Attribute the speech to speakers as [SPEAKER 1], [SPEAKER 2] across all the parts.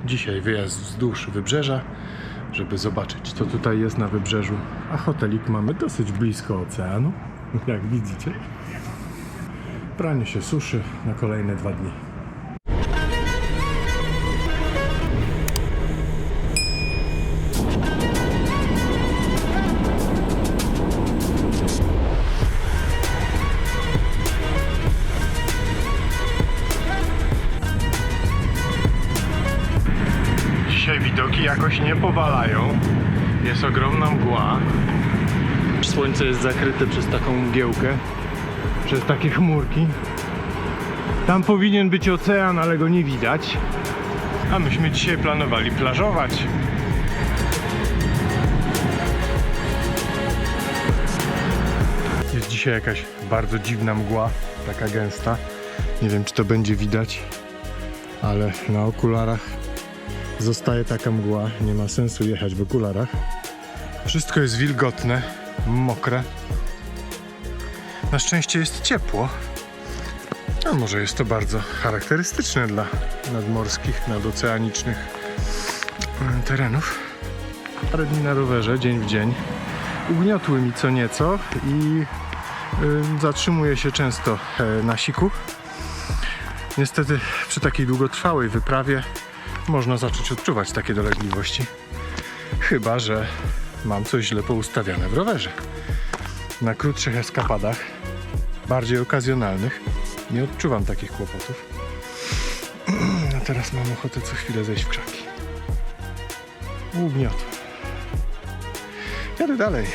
[SPEAKER 1] Dzisiaj wyjazd wzdłuż wybrzeża, żeby zobaczyć, co tutaj jest na wybrzeżu. A hotelik mamy dosyć blisko oceanu, jak widzicie. Pranie się suszy na kolejne 2 dni. Dzisiaj widoki jakoś nie powalają. Jest ogromna mgła. Słońce jest zakryte przez taką mgiełkę, przez takie chmurki. Tam powinien być ocean, ale go nie widać. A myśmy dzisiaj planowali plażować. Jest dzisiaj jakaś bardzo dziwna mgła, taka gęsta. Nie wiem, czy to będzie widać, ale na okularach zostaje taka mgła. Nie ma sensu jechać w okularach. Wszystko jest wilgotne, mokre. Na szczęście jest ciepło. A może jest to bardzo charakterystyczne dla nadmorskich, nadoceanicznych terenów. Parę dni na rowerze, dzień w dzień. Ugniotły mi co nieco i zatrzymuję się często na siku. Niestety przy takiej długotrwałej wyprawie można zacząć odczuwać takie dolegliwości. Chyba że mam coś źle poustawiane w rowerze. Na krótszych eskapadach, bardziej okazjonalnych, nie odczuwam takich kłopotów. A teraz mam ochotę co chwilę zejść w krzaki. Ugniotło. Jadę dalej.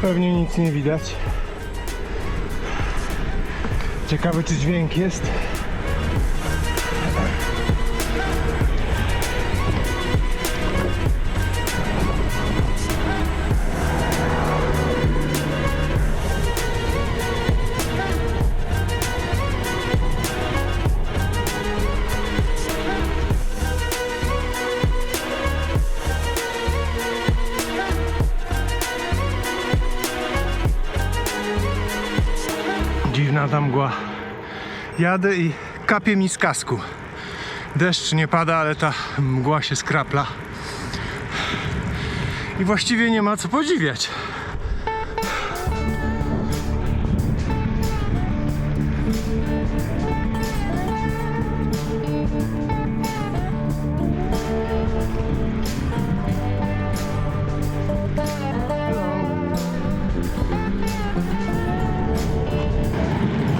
[SPEAKER 1] Pewnie nic nie widać. Ciekawe, czy dźwięk jest. Dziwna ta mgła. Jadę i kapie mi z kasku. Deszcz nie pada, ale ta mgła się skrapla. I właściwie nie ma co podziwiać.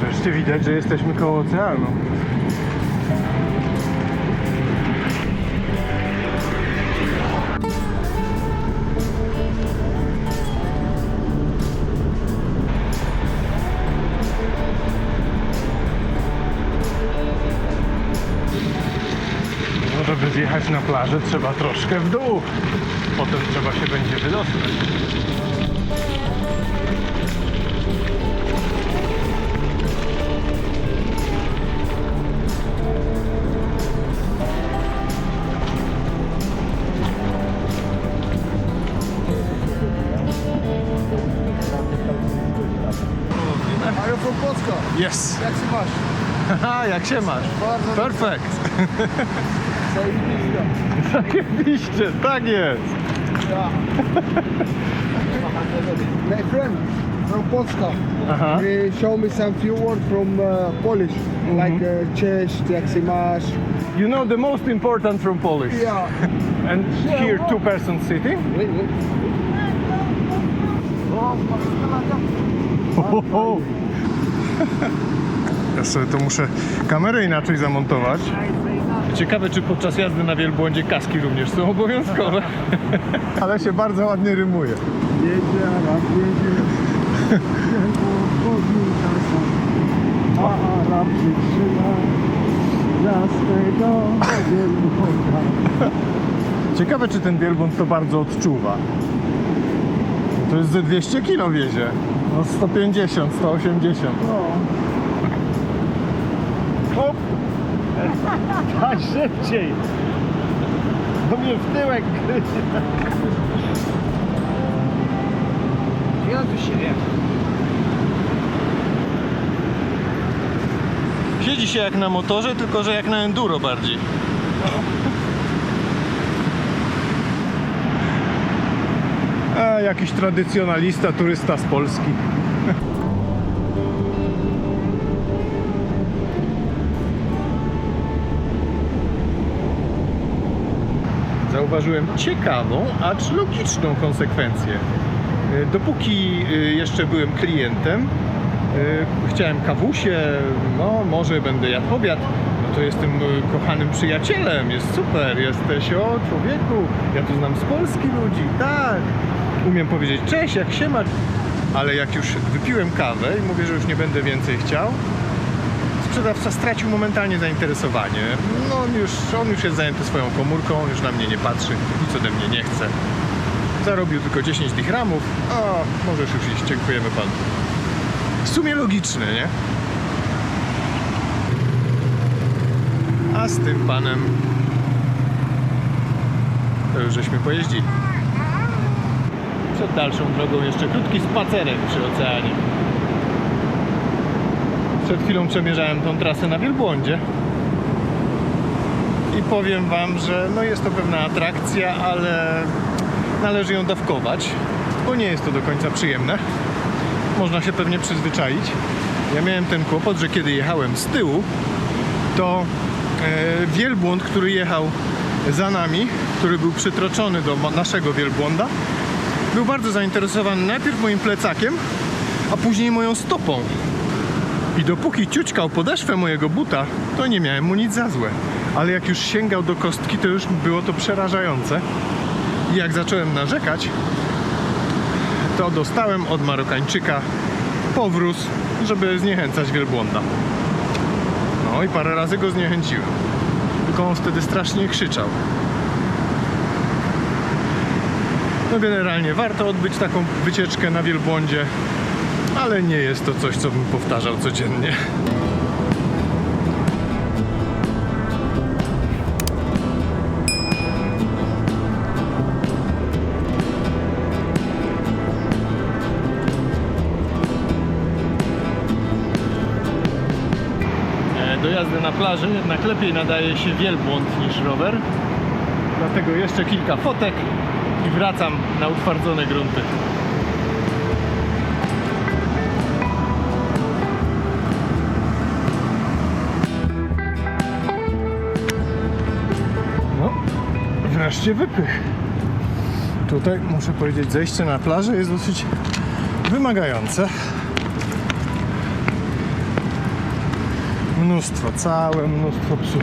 [SPEAKER 1] Wreszcie widać, że jesteśmy koło oceanu. No, żeby zjechać na plażę, trzeba troszkę w dół. Potem trzeba się będzie wydostać.
[SPEAKER 2] Are you from Polska?
[SPEAKER 1] Yes.
[SPEAKER 2] Jak się masz?
[SPEAKER 1] Haha, jak się masz?
[SPEAKER 2] Bardzo
[SPEAKER 1] Perfekt.
[SPEAKER 2] zajebiście.
[SPEAKER 1] Zajebiście, tak jest.
[SPEAKER 2] Yeah. My friend from Polska.
[SPEAKER 1] Aha.
[SPEAKER 2] He show me some few words from Polish, like cześć, jak się masz.
[SPEAKER 1] You know the most important from Polish.
[SPEAKER 2] Yeah.
[SPEAKER 1] And here 2 persons sitting.
[SPEAKER 2] Wait.
[SPEAKER 1] Ohoho. Ja sobie to muszę kamerę inaczej zamontować. Ciekawe, czy podczas jazdy na wielbłądzie kaski również są obowiązkowe. Ale się bardzo ładnie rymuje.
[SPEAKER 2] Jedzie, Arab jedzie. A Arab przytrzyma jasnego wielbłąda.
[SPEAKER 1] Ciekawe, czy ten wielbłąd to bardzo odczuwa. To jest ze 200 kg wiezie. No 150, 180.
[SPEAKER 2] No.
[SPEAKER 1] Hop! Tak szybciej! Do mnie w tyłek gryzie.
[SPEAKER 2] Ja tu się wiem.
[SPEAKER 1] Siedzi się jak na motorze, tylko że jak na enduro bardziej. A jakiś tradycjonalista, turysta z Polski. Zauważyłem ciekawą, acz logiczną konsekwencję. Dopóki jeszcze byłem klientem, chciałem kawusie, no może będę jadł obiad, no to jestem kochanym przyjacielem, jest super, jesteś, o człowieku, ja tu znam z Polski ludzi, tak, umiem powiedzieć cześć, jak się ma, ale jak już wypiłem kawę i mówię, że już nie będę więcej chciał, sprzedawca stracił momentalnie zainteresowanie, no on już jest zajęty swoją komórką, już na mnie nie patrzy, nic ode mnie nie chce. Zarobił tylko 10 dirhamów, o, możesz już iść, dziękujemy panu. W sumie logiczne, nie? A z tym panem to już żeśmy pojeździli. Przed dalszą drogą jeszcze krótki spacerek przy oceanie. Przed chwilą przemierzałem tą trasę na wielbłądzie i powiem wam, że no jest to pewna atrakcja, ale należy ją dawkować, bo nie jest to do końca przyjemne. Można się pewnie przyzwyczaić. Ja miałem ten kłopot, że kiedy jechałem z tyłu, to wielbłąd, który jechał za nami, który był przytroczony do naszego wielbłąda, był bardzo zainteresowany najpierw moim plecakiem, a później moją stopą. I dopóki ciućkał podeszwę mojego buta, to nie miałem mu nic za złe. Ale jak już sięgał do kostki, to już było to przerażające. I jak zacząłem narzekać, to dostałem od Marokańczyka powróz, żeby zniechęcać wielbłąda. No i parę razy go zniechęciłem. Tylko on wtedy strasznie krzyczał. No generalnie warto odbyć taką wycieczkę na wielbłądzie, ale nie jest to coś, co bym powtarzał codziennie. Do jazdy na plaży jednak lepiej nadaje się wielbłąd niż rower. Dlatego jeszcze kilka fotek i wracam na utwardzone grunty. No, wreszcie wypych. Tutaj muszę powiedzieć, zejście na plażę jest dosyć wymagające. Mnóstwo, całe mnóstwo psów.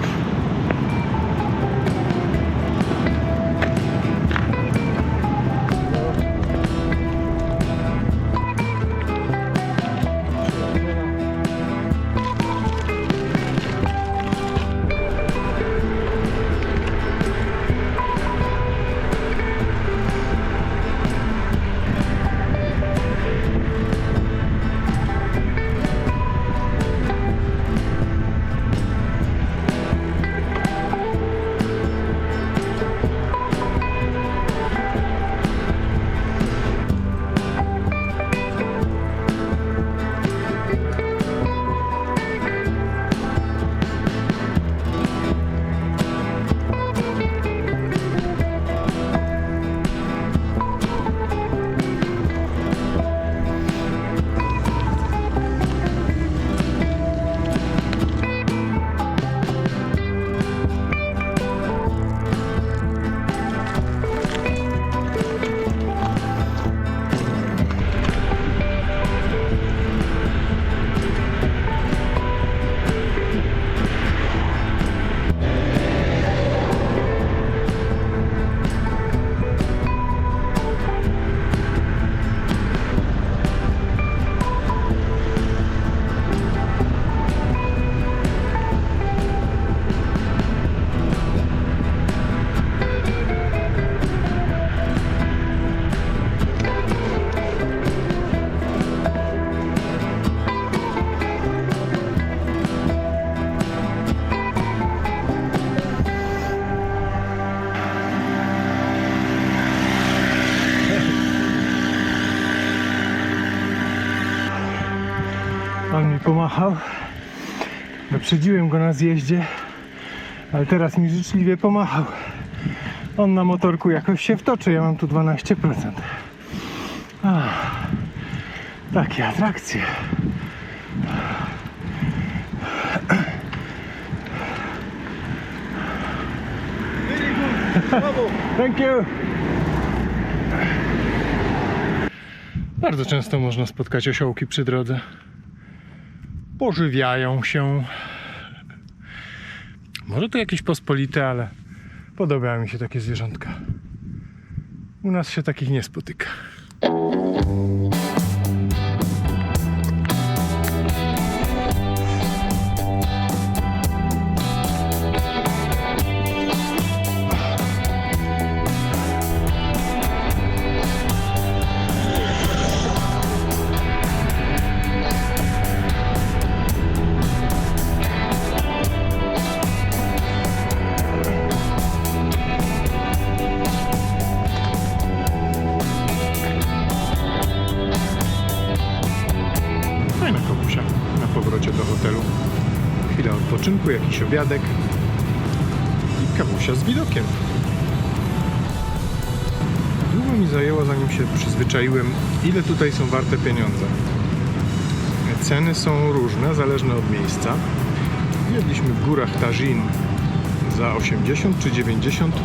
[SPEAKER 1] On mi pomachał. Wyprzedziłem go na zjeździe, ale teraz mi życzliwie pomachał. On na motorku jakoś się wtoczy, ja mam tu 12%. Takie atrakcje. Thank you. Bardzo często można spotkać osiołki przy drodze. Pożywiają się. Może to jakieś pospolite, ale podobają mi się takie zwierzątka. U nas się takich nie spotyka. Fajna komusia na powrocie do hotelu. Chwila odpoczynku, jakiś obiadek i kawusia z widokiem. Długo mi zajęło, zanim się przyzwyczaiłem, ile tutaj są warte pieniądze. Ceny są różne, zależne od miejsca. Jedliśmy w górach Tażin za 80 czy 90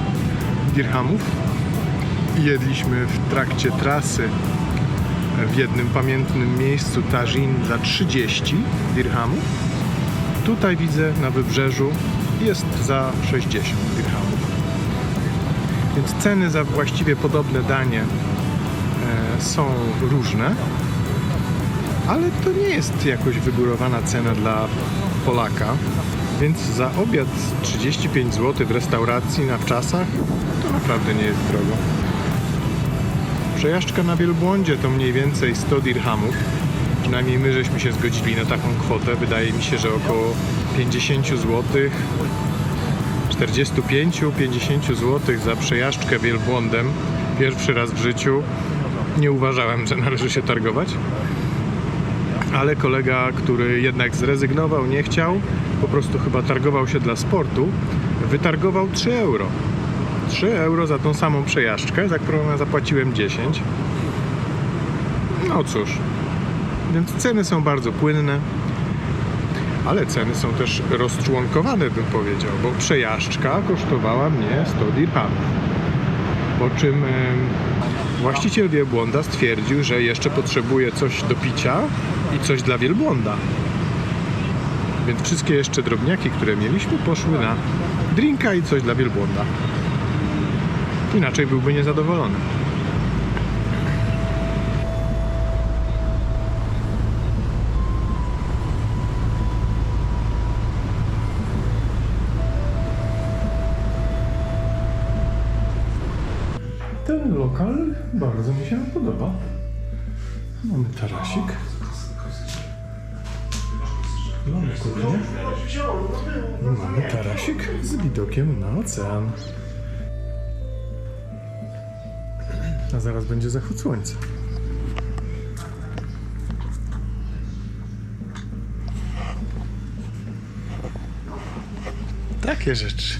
[SPEAKER 1] dirhamów. Jedliśmy w trakcie trasy w jednym pamiętnym miejscu Tażin za 30 dirhamów. Tutaj widzę na wybrzeżu jest za 60 dirhamów. Więc ceny za właściwie podobne danie są różne, ale to nie jest jakoś wygórowana cena dla Polaka. Więc za obiad 35 zł w restauracji na wczasach to naprawdę nie jest drogo. Przejażdżka na wielbłądzie to mniej więcej 100 dirhamów. Przynajmniej my żeśmy się zgodzili na taką kwotę. Wydaje mi się, że około 50 zł, 45-50 zł za przejażdżkę wielbłądem. Pierwszy raz w życiu. Nie uważałem, że należy się targować. Ale kolega, który jednak zrezygnował, nie chciał, po prostu chyba targował się dla sportu, wytargował 3 euro. 3 euro za tą samą przejażdżkę, za którą ja zapłaciłem 10. No cóż, więc ceny są bardzo płynne, ale ceny są też rozczłonkowane, bym powiedział, bo przejażdżka kosztowała mnie 100 dirhamów. Po czym właściciel wielbłąda stwierdził, że jeszcze potrzebuje coś do picia i coś dla wielbłąda. Więc wszystkie jeszcze drobniaki, które mieliśmy, poszły na drinka i coś dla wielbłąda. Inaczej byłby niezadowolony. Ten lokal bardzo mi się podoba. Mamy tarasik. Mamy kuchnię. Mamy tarasik z widokiem na ocean. A zaraz będzie zachód słońca. Takie rzeczy.